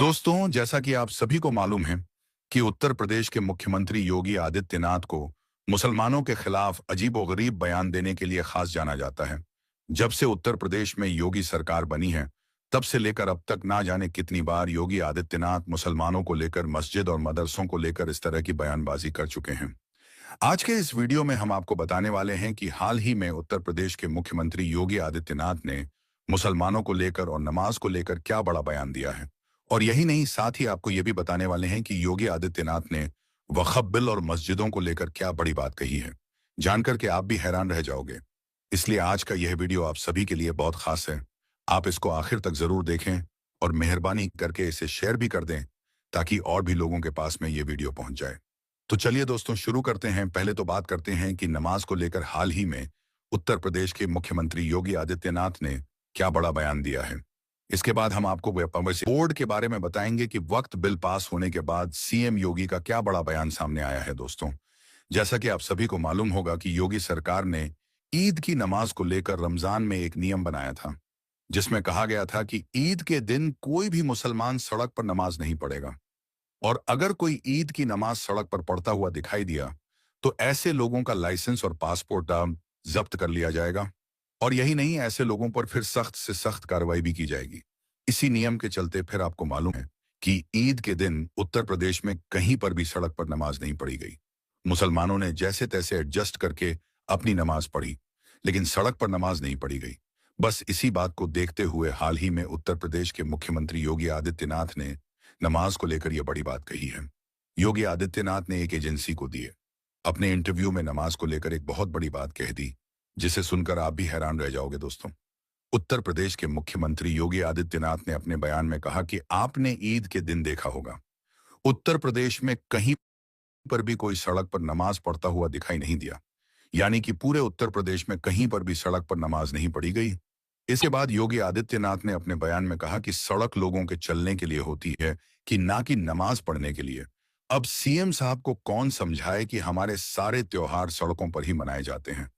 दोस्तों, जैसा कि आप सभी को मालूम है कि उत्तर प्रदेश के मुख्यमंत्री योगी आदित्यनाथ को मुसलमानों के खिलाफ अजीबोगरीब बयान देने के लिए खास जाना जाता है। जब से उत्तर प्रदेश में योगी सरकार बनी है, तब से लेकर अब तक ना जाने कितनी बार योगी आदित्यनाथ मुसलमानों को लेकर, मस्जिद और मदरसों को लेकर इस तरह की बयानबाजी कर चुके हैं। आज के इस वीडियो में हम आपको बताने वाले हैं कि हाल ही में उत्तर प्रदेश के मुख्यमंत्री योगी आदित्यनाथ ने मुसलमानों को लेकर और नमाज को लेकर क्या बड़ा बयान दिया है। और यही नहीं, साथ ही आपको यह भी बताने वाले हैं कि योगी आदित्यनाथ ने वक्फ बिल और मस्जिदों को लेकर क्या बड़ी बात कही है। जानकर के आप भी हैरान रह जाओगे। इसलिए आज का यह वीडियो आप सभी के लिए बहुत खास है। आप इसको आखिर तक जरूर देखें और मेहरबानी करके इसे शेयर भी कर दें, ताकि और भी लोगों के पास में ये वीडियो पहुंच जाए। तो चलिए दोस्तों, शुरू करते हैं। पहले तो बात करते हैं कि नमाज को लेकर हाल ही में उत्तर प्रदेश के मुख्यमंत्री योगी आदित्यनाथ ने क्या बड़ा बयान दिया है। इसके बाद हम आपको बोर्ड के बारे में बताएंगे कि वक्त बिल पास होने के बाद सीएम योगी का क्या बड़ा बयान सामने आया है। दोस्तों, जैसा कि आप सभी को मालूम होगा कि योगी सरकार ने ईद की नमाज को लेकर रमजान में एक नियम बनाया था, जिसमें कहा गया था कि ईद के दिन कोई भी मुसलमान सड़क पर नमाज नहीं पढ़ेगा, और अगर कोई ईद की नमाज सड़क पर पढ़ता हुआ दिखाई दिया तो ऐसे लोगों का लाइसेंस और पासपोर्ट जब्त कर लिया जाएगा। और यही नहीं, ऐसे लोगों पर फिर सख्त से सख्त कार्रवाई भी की जाएगी। इसी नियम के चलते फिर आपको मालूम है कि ईद के दिन उत्तर प्रदेश में कहीं पर भी सड़क पर नमाज नहीं पढ़ी गई। मुसलमानों ने जैसे तैसे एडजस्ट करके अपनी नमाज पढ़ी, लेकिन सड़क पर नमाज नहीं पढ़ी गई। बस इसी बात को देखते हुए हाल ही में उत्तर प्रदेश के मुख्यमंत्री योगी आदित्यनाथ ने नमाज को लेकर यह बड़ी बात कही है। योगी आदित्यनाथ ने एक एजेंसी को दिए अपने इंटरव्यू में नमाज को लेकर एक बहुत बड़ी बात कह दी, जिसे सुनकर आप भी हैरान रह जाओगे। दोस्तों, उत्तर प्रदेश के मुख्यमंत्री योगी आदित्यनाथ ने अपने बयान में कहा कि आपने ईद के दिन देखा होगा, उत्तर प्रदेश में कहीं पर भी कोई सड़क पर नमाज पढ़ता हुआ दिखाई नहीं दिया। यानी कि पूरे उत्तर प्रदेश में कहीं पर भी सड़क पर नमाज नहीं पढ़ी गई। इसके बाद योगी आदित्यनाथ ने अपने बयान में कहा कि सड़क लोगों के चलने के लिए होती है, कि ना कि नमाज पढ़ने के लिए। अब सीएम साहब को कौन समझाए कि हमारे सारे त्योहार सड़कों पर ही मनाए जाते हैं,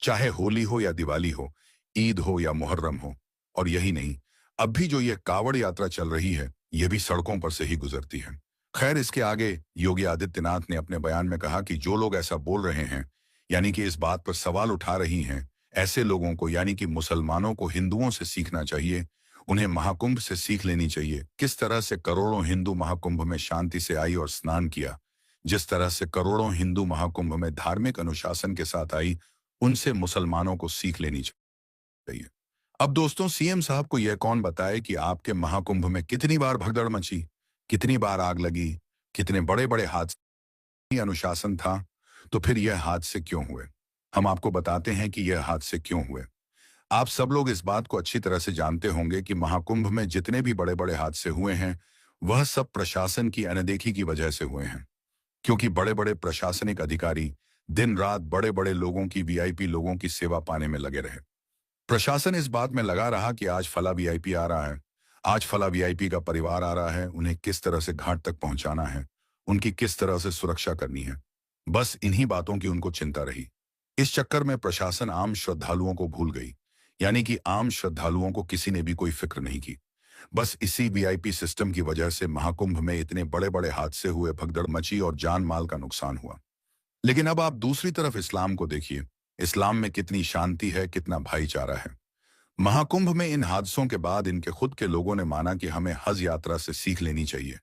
चाहे होली हो या दिवाली हो, ईद हो या मुहर्रम हो। और यही नहीं, अब भी जो ये कावड़ यात्रा चल रही है, यह भी सड़कों पर से ही गुजरती है। खैर, इसके आगे योगी आदित्यनाथ ने अपने बयान में कहा कि जो लोग ऐसा बोल रहे हैं, यानी कि इस बात पर सवाल उठा रही हैं, ऐसे लोगों को, यानी कि मुसलमानों को हिंदुओं से सीखना चाहिए। उन्हें महाकुंभ से सीख लेनी चाहिए। किस तरह से करोड़ों हिंदू महाकुंभ में शांति से आई और स्नान किया, जिस तरह से करोड़ों हिंदू महाकुंभ में धार्मिक अनुशासन के साथ आई, उनसे मुसलमानों को सीख लेनी चाहिए। अब दोस्तों, सीएम साहब को यह कौन बताए कि आपके महाकुंभ में कितनी बार भगदड़ मची, कितनी बार आग लगी, कितने बड़े बड़े हादसे, अनुशासन था, तो फिर यह हादसे क्यों हुए। हम आपको बताते हैं कि यह हादसे क्यों हुए। आप सब लोग इस बात को अच्छी तरह से जानते होंगे कि महाकुंभ में जितने भी बड़े बड़े हादसे हुए हैं, वह सब प्रशासन की अनदेखी की वजह से हुए हैं। क्योंकि बड़े बड़े प्रशासनिक अधिकारी दिन रात बड़े बड़े लोगों की, वीआईपी लोगों की सेवा पाने में लगे रहे। प्रशासन इस बात में लगा रहा कि आज फला वीआईपी आ रहा है, आज फला वीआईपी का परिवार आ रहा है, उन्हें किस तरह से घाट तक पहुंचाना है, उनकी किस तरह से सुरक्षा करनी है। बस इन्हीं बातों की उनको चिंता रही। इस चक्कर में प्रशासन आम श्रद्धालुओं को भूल गई। यानी कि आम श्रद्धालुओं को किसी ने भी कोई फिक्र नहीं की। बस इसी वीआईपी सिस्टम की वजह से महाकुंभ में इतने बड़े बड़े हादसे हुए, भगदड़ मची और जान माल का नुकसान हुआ। लेकिन अब आप दूसरी तरफ इस्लाम को देखिए। इस्लाम में कितनी शांति है, कितना भाईचारा है। महाकुंभ में इन हादसों के बाद इनके खुद के लोगों ने माना कि हमें हज यात्रा से सीख लेनी चाहिए।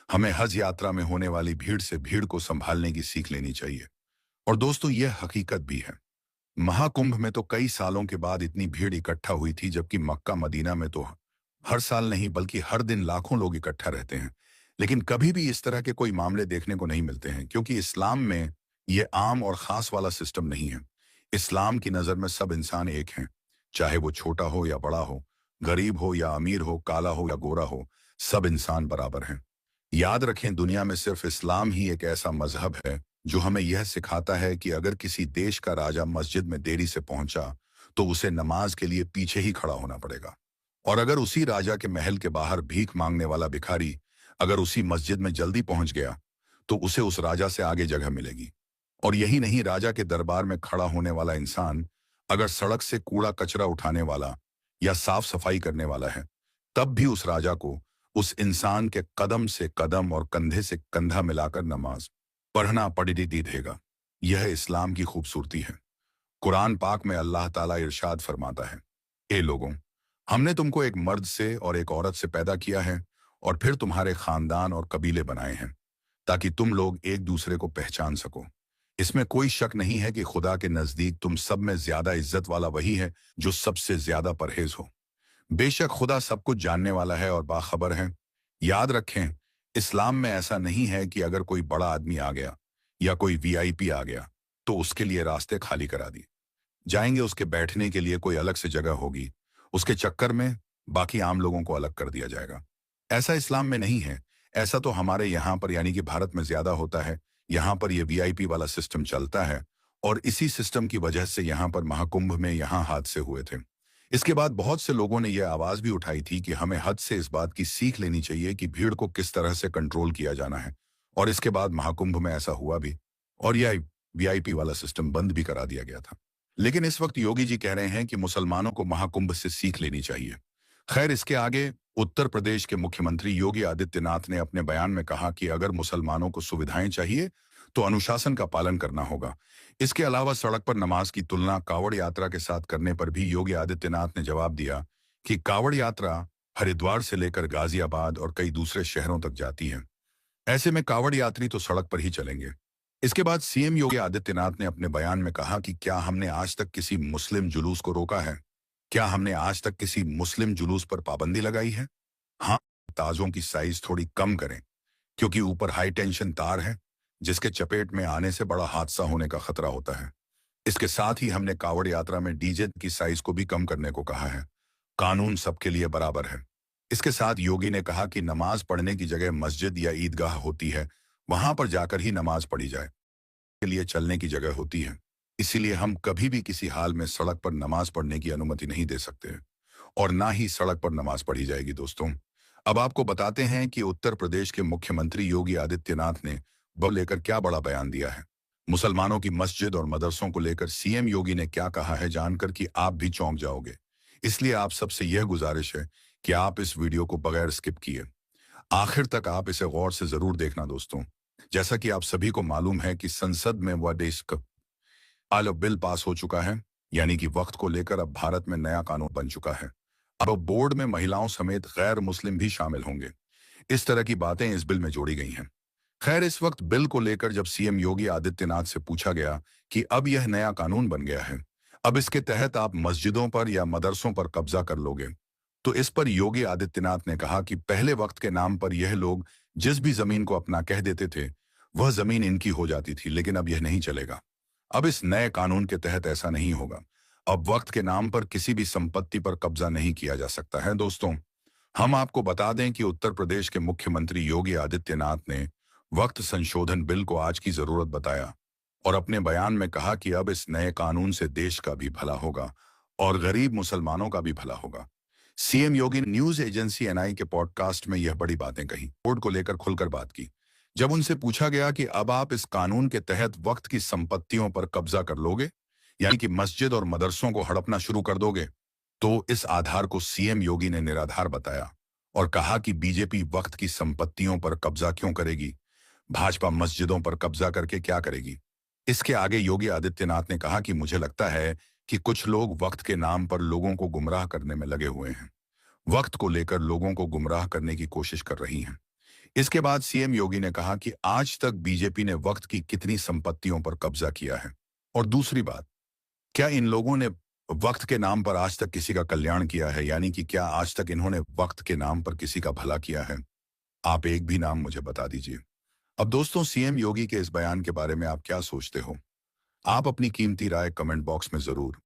हमें हज यात्रा में होने वाली भीड़ से भीड़ को संभालने की सीख लेनी चाहिए। और दोस्तों, यह हकीकत भी है। महाकुंभ में तो कई सालों के बाद इतनी भीड़ इकट्ठा हुई थी, जबकि मक्का मदीना में तो हर साल नहीं बल्कि हर दिन लाखों लोग इकट्ठा रहते हैं। लेकिन कभी भी इस तरह के कोई मामले देखने को नहीं मिलते हैं, क्योंकि इस्लाम में ये आम और खास वाला सिस्टम नहीं है। इस्लाम की नज़र में सब इंसान एक हैं, चाहे वो छोटा हो या बड़ा हो, गरीब हो या अमीर हो, काला हो या गोरा हो, सब इंसान बराबर हैं। याद रखें, दुनिया में सिर्फ इस्लाम ही एक ऐसा मजहब है जो हमें यह सिखाता है कि अगर किसी देश का राजा मस्जिद में देरी से पहुंचा तो उसे नमाज के लिए पीछे ही खड़ा होना पड़ेगा। और अगर उसी राजा के महल के बाहर भीख मांगने वाला भिखारी अगर उसी मस्जिद में जल्दी पहुंच गया तो उसे उस राजा से आगे जगह मिलेगी। और यही नहीं, राजा के दरबार में खड़ा होने वाला इंसान अगर सड़क से कूड़ा कचरा उठाने वाला या साफ सफाई करने वाला है, तब भी उस राजा को उस इंसान के कदम से कदम और कंधे से कंधा मिलाकर नमाज पढ़ना पढ़ी देगा। यह इस्लाम की खूबसूरती है। कुरान पाक में अल्लाह ताला इरशाद फरमाता है, ए लोगों, हमने तुमको एक मर्द से और एक औरत से पैदा किया है और फिर तुम्हारे खानदान और कबीले बनाए हैं ताकि तुम लोग एक दूसरे को पहचान सको। इसमें कोई शक नहीं है कि खुदा के नजदीक तुम सब में ज्यादा इज्जत वाला वही है जो सबसे ज्यादा परहेज हो। बेशक खुदा सब कुछ जानने वाला है और बाखबर है। याद रखें, इस्लाम में ऐसा नहीं है कि अगर कोई बड़ा आदमी आ गया या कोई वीआईपी आ गया तो उसके लिए रास्ते खाली करा दिए जाएंगे, उसके बैठने के लिए कोई अलग से जगह होगी, उसके चक्कर में बाकी आम लोगों को अलग कर दिया जाएगा। ऐसा इस्लाम में नहीं है। ऐसा तो हमारे यहाँ पर यानी कि भारत में ज्यादा होता है। यहाँ पर यह वीआईपी वाला सिस्टम चलता है और इसी सिस्टम की वजह से यहाँ पर महाकुंभ में यहाँ हादसे हुए थे। इसके बाद बहुत से लोगों ने यह आवाज भी उठाई थी कि हमें हद से इस बात की सीख लेनी चाहिए कि भीड़ को किस तरह से कंट्रोल किया जाना है। और इसके बाद महाकुंभ में ऐसा हुआ भी और यह वीआईपी वाला सिस्टम बंद भी करा दिया गया था। लेकिन इस वक्त योगी जी कह रहे हैं कि मुसलमानों को महाकुंभ से सीख लेनी चाहिए। खैर, इसके आगे उत्तर प्रदेश के मुख्यमंत्री योगी आदित्यनाथ ने अपने बयान में कहा कि अगर मुसलमानों को सुविधाएं चाहिए तो अनुशासन का पालन करना होगा। इसके अलावा सड़क पर नमाज की तुलना कावड़ यात्रा के साथ करने पर भी योगी आदित्यनाथ ने जवाब दिया कि कावड़ यात्रा हरिद्वार से लेकर गाजियाबाद और कई दूसरे शहरों तक जाती है। ऐसे में कावड़ यात्री तो सड़क पर ही चलेंगे। इसके बाद सीएम योगी आदित्यनाथ ने अपने बयान में कहा कि क्या हमने आज तक किसी मुस्लिम जुलूस को रोका है? क्या हमने आज तक किसी मुस्लिम जुलूस पर पाबंदी लगाई है? हाँ, ताजों की साइज थोड़ी कम करें क्योंकि ऊपर हाई टेंशन तार है जिसके चपेट में आने से बड़ा हादसा होने का खतरा होता है। इसके साथ ही हमने कावड़ यात्रा में डीजे की साइज को भी कम करने को कहा है। कानून सबके लिए बराबर है। इसके साथ योगी ने कहा कि नमाज पढ़ने की जगह मस्जिद या ईदगाह होती है, वहां पर जाकर ही नमाज पढ़ी जाए। के लिए चलने की जगह होती है, इसीलिए हम कभी भी किसी हाल में सड़क पर नमाज पढ़ने की अनुमति नहीं दे सकते और ना ही सड़क पर नमाज पढ़ी जाएगी। दोस्तों, अब आपको बताते हैं कि उत्तर प्रदेश के मुख्यमंत्री योगी आदित्यनाथ ने लेकर क्या बड़ा बयान दिया है। मुसलमानों की मस्जिद और मदरसों को लेकर सीएम योगी ने क्या कहा है जानकर कि आप भी चौंक जाओगे। इसलिए आप सबसे यह गुजारिश है कि आप इस वीडियो को बगैर स्किप किए आखिर तक आप इसे गौर से जरूर देखना। दोस्तों, जैसा कि आप सभी को मालूम है कि संसद में वह देश का बिल पास हो चुका है, यानी कि वक्त को लेकर अब भारत में नया कानून बन चुका है। अब बोर्ड में महिलाओं समेत गैर मुस्लिम भी शामिल होंगे। इस तरह की बातें इस बिल में जोड़ी गई हैं। खैर, इस वक्त बिल को लेकर जब सीएम योगी आदित्यनाथ से पूछा गया कि अब यह नया कानून बन गया है, अब इसके तहत आप मस्जिदों पर या मदरसों पर कब्जा कर लोगे, तो इस पर योगी आदित्यनाथ ने कहा कि पहले वक्त के नाम पर यह लोग जिस भी जमीन को अपना कह देते थे वह जमीन इनकी हो जाती थी, लेकिन अब यह नहीं चलेगा। अब इस नए कानून के तहत ऐसा नहीं होगा। अब वक्त के नाम पर किसी भी संपत्ति पर कब्जा नहीं किया जा सकता है। दोस्तों, हम आपको बता दें कि उत्तर प्रदेश के मुख्यमंत्री योगी आदित्यनाथ ने वक्त संशोधन बिल को आज की जरूरत बताया और अपने बयान में कहा कि अब इस नए कानून से देश का भी भला होगा और गरीब मुसलमानों का भी भला होगा। सीएम योगी ने न्यूज एजेंसी एनआई के पॉडकास्ट में यह बड़ी बातें कही, बोर्ड को लेकर खुलकर बात की। जब उनसे पूछा गया कि अब आप इस कानून के तहत वक्त की संपत्तियों पर कब्जा कर लोगे, यानी कि मस्जिद और मदरसों को हड़पना शुरू कर दोगे, तो इस आधार को सीएम योगी ने निराधार बताया और कहा कि बीजेपी वक्त की संपत्तियों पर कब्जा क्यों करेगी, भाजपा मस्जिदों पर कब्जा करके क्या करेगी। इसके आगे योगी आदित्यनाथ ने कहा कि मुझे लगता है कि कुछ लोग वक्त के नाम पर लोगों को गुमराह करने में लगे हुए हैं, वक्त को लेकर लोगों को गुमराह करने की कोशिश कर रही हैं। इसके बाद सीएम योगी ने कहा कि आज तक बीजेपी ने वक्त की कितनी संपत्तियों पर कब्जा किया है, और दूसरी बात, क्या इन लोगों ने वक्त के नाम पर आज तक किसी का कल्याण किया है, यानी कि क्या आज तक इन्होंने वक्त के नाम पर किसी का भला किया है? आप एक भी नाम मुझे बता दीजिए। अब दोस्तों, सीएम योगी के इस बयान के बारे में आप क्या सोचते हो? आप अपनी कीमती राय कमेंट बॉक्स में जरूर